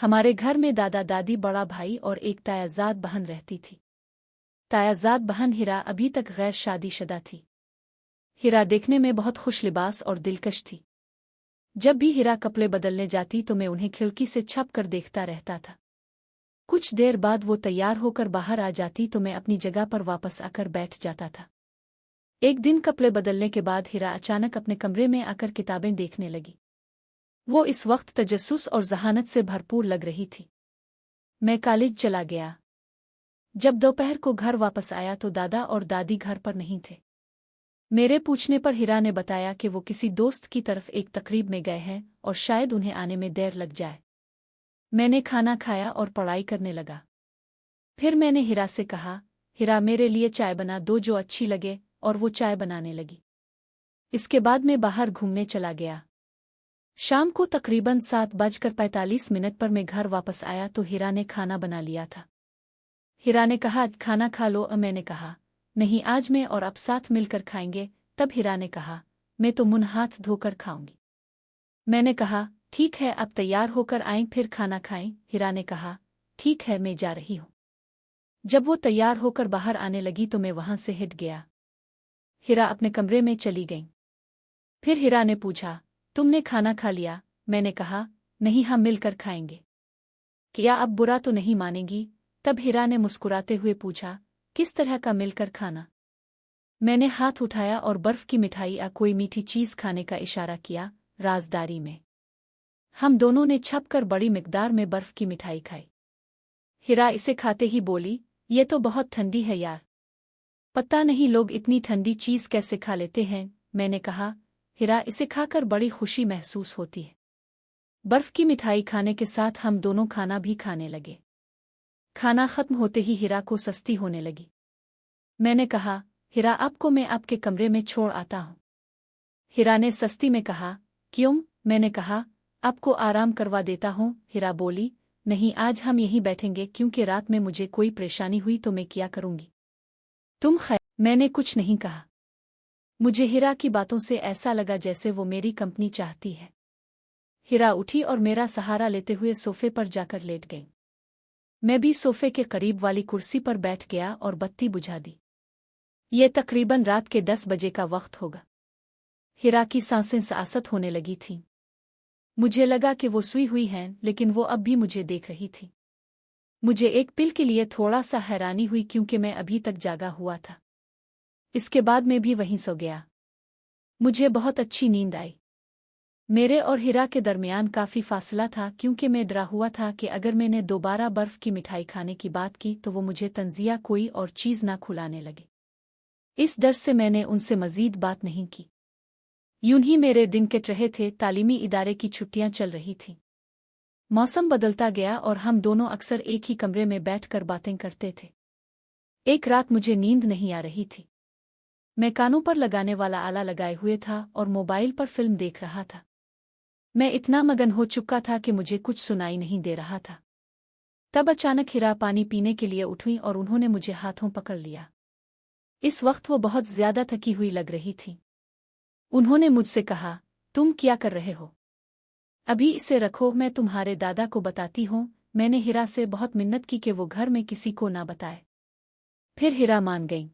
हमारे घर में दादा दादी बड़ा भाई और एक तायाजाद बहन रहती थी। तायाजाद बहन हिरा अभी तक गैर शादीशुदा थी। हिरा देखने में बहुत खुश लिबास और दिलकश थी। जब भी हिरा कपड़े बदलने जाती तो मैं उन्हें खिड़की से छप कर देखता रहता था। कुछ देर बाद वो तैयार होकर बाहर आ जाती तो मैं अपनी जगह पर वापस आकर बैठ जाता था। एक दिन कपड़े बदलने के बाद हिरा अचानक अपने कमरे में आकर किताबें देखने लगी। वो इस वक्त तजस्सुस और ज़हानत से भरपूर लग रही थी। मैं कॉलेज चला गया। जब दोपहर को घर वापस आया तो दादा और दादी घर पर नहीं थे। मेरे पूछने पर हिरा ने बताया कि वो किसी दोस्त की तरफ एक तकरीब में गए हैं और शायद उन्हें आने में देर लग जाए। मैंने खाना खाया और पढ़ाई करने लगा। फिर मैंने हिरा से कहा, हिरा मेरे लिए चाय बना दो जो अच्छी लगे, और वो चाय बनाने लगी। इसके बाद मैं बाहर घूमने चला गया। शाम को तकरीबन 7:45 पर मैं घर वापस आया तो हिरा ने खाना बना लिया था। हिरा ने कहा, खाना खा लो। मैंने कहा, नहीं, आज मैं और आप साथ मिलकर खाएंगे। तब हिरा ने कहा, मैं तो मुंह हाथ धोकर खाऊंगी। मैंने कहा, ठीक है, अब तैयार होकर आएं फिर खाना खाएं। हिरा ने कहा, ठीक है, मैं जा रही हूं। जब वो तैयार होकर बाहर आने लगी तो मैं वहां से हट गया। हिरा अपने कमरे में चली गई। फिर हिरा ने पूछा, तुमने खाना खा लिया? मैंने कहा, नहीं, हम मिलकर खाएंगे। क्या अब बुरा तो नहीं मानेगी? तब हिरा ने मुस्कुराते हुए पूछा, किस तरह का मिलकर खाना? मैंने हाथ उठाया और बर्फ की मिठाई या कोई मीठी चीज खाने का इशारा किया, राजदारी में। हम दोनों ने छपकर बड़ी मिकदार में बर्फ की मिठाई खाई। हिरा इसे खाते ही बोली, ये तो बहुत ठंडी है यार। पता नहीं लोग इतनी ठंडी चीज कैसे खा लेते हैं। मैंने कहा, हिरा, इसे खाकर बड़ी खुशी महसूस होती है। बर्फ की मिठाई खाने के साथ हम दोनों खाना भी खाने लगे। खाना खत्म होते ही हिरा को सस्ती होने लगी। मैंने कहा, हिरा, आपको मैं आपके कमरे में छोड़ आता हूं। हिरा ने सस्ती में कहा, क्यों? मैंने कहा, आपको आराम करवा देता हूं। हिरा बोली, नहीं, आज हम यहीं बैठेंगे क्योंकि रात में मुझे कोई परेशानी हुई तो मैं क्या करूंगी। तुम खैर। मैंने कुछ नहीं कहा। मुझे हिरा की बातों से ऐसा लगा जैसे वो मेरी कंपनी चाहती है। हिरा उठी और मेरा सहारा लेते हुए सोफे पर जाकर लेट गई। मैं भी सोफे के करीब वाली कुर्सी पर बैठ गया और बत्ती बुझा दी। ये तकरीबन रात के 10 बजे का वक्त होगा। हिरा की सांसें सासत होने लगी थीं। मुझे लगा कि वो सोई हुई हैं, लेकिन वो अब भी मुझे देख रही थी। मुझे एक पल के लिए थोड़ा सा हैरानी हुई क्योंकि मैं अभी तक जागा हुआ था। इसके बाद मैं भी वहीं सो गया। मुझे बहुत अच्छी नींद आई। मेरे और हिरा के दरमियान काफी फासला था क्योंकि मैं डरा हुआ था कि अगर मैंने दोबारा बर्फ की मिठाई खाने की बात की तो वो मुझे तंजिया कोई और चीज ना खुलाने लगे। इस डर से मैंने उनसे मजीद बात नहीं की। यूं ही मेरे दिन कट रहे थे। तालीमी इदारे की छुट्टियां चल रही थीं। मौसम बदलता गया और हम दोनों अक्सर एक ही कमरे में बैठकर बातें करते थे। एक रात मुझे नींद नहीं आ रही थी। मैं कानों पर लगाने वाला आला लगाए हुए था और मोबाइल पर फिल्म देख रहा था। मैं इतना मगन हो चुका था कि मुझे कुछ सुनाई नहीं दे रहा था। तब अचानक हिरा पानी पीने के लिए उठी और उन्होंने मुझे हाथों पकड़ लिया। इस वक्त वो बहुत ज्यादा थकी हुई लग रही थी। उन्होंने मुझसे कहा, तुम क्या कर रहे हो? अभी इसे रखो, मैं तुम्हारे दादा को बताती हूँ। मैंने हिरा से बहुत मिन्नत की कि वो घर में किसी को ना बताए। फिर हिरा मान गई।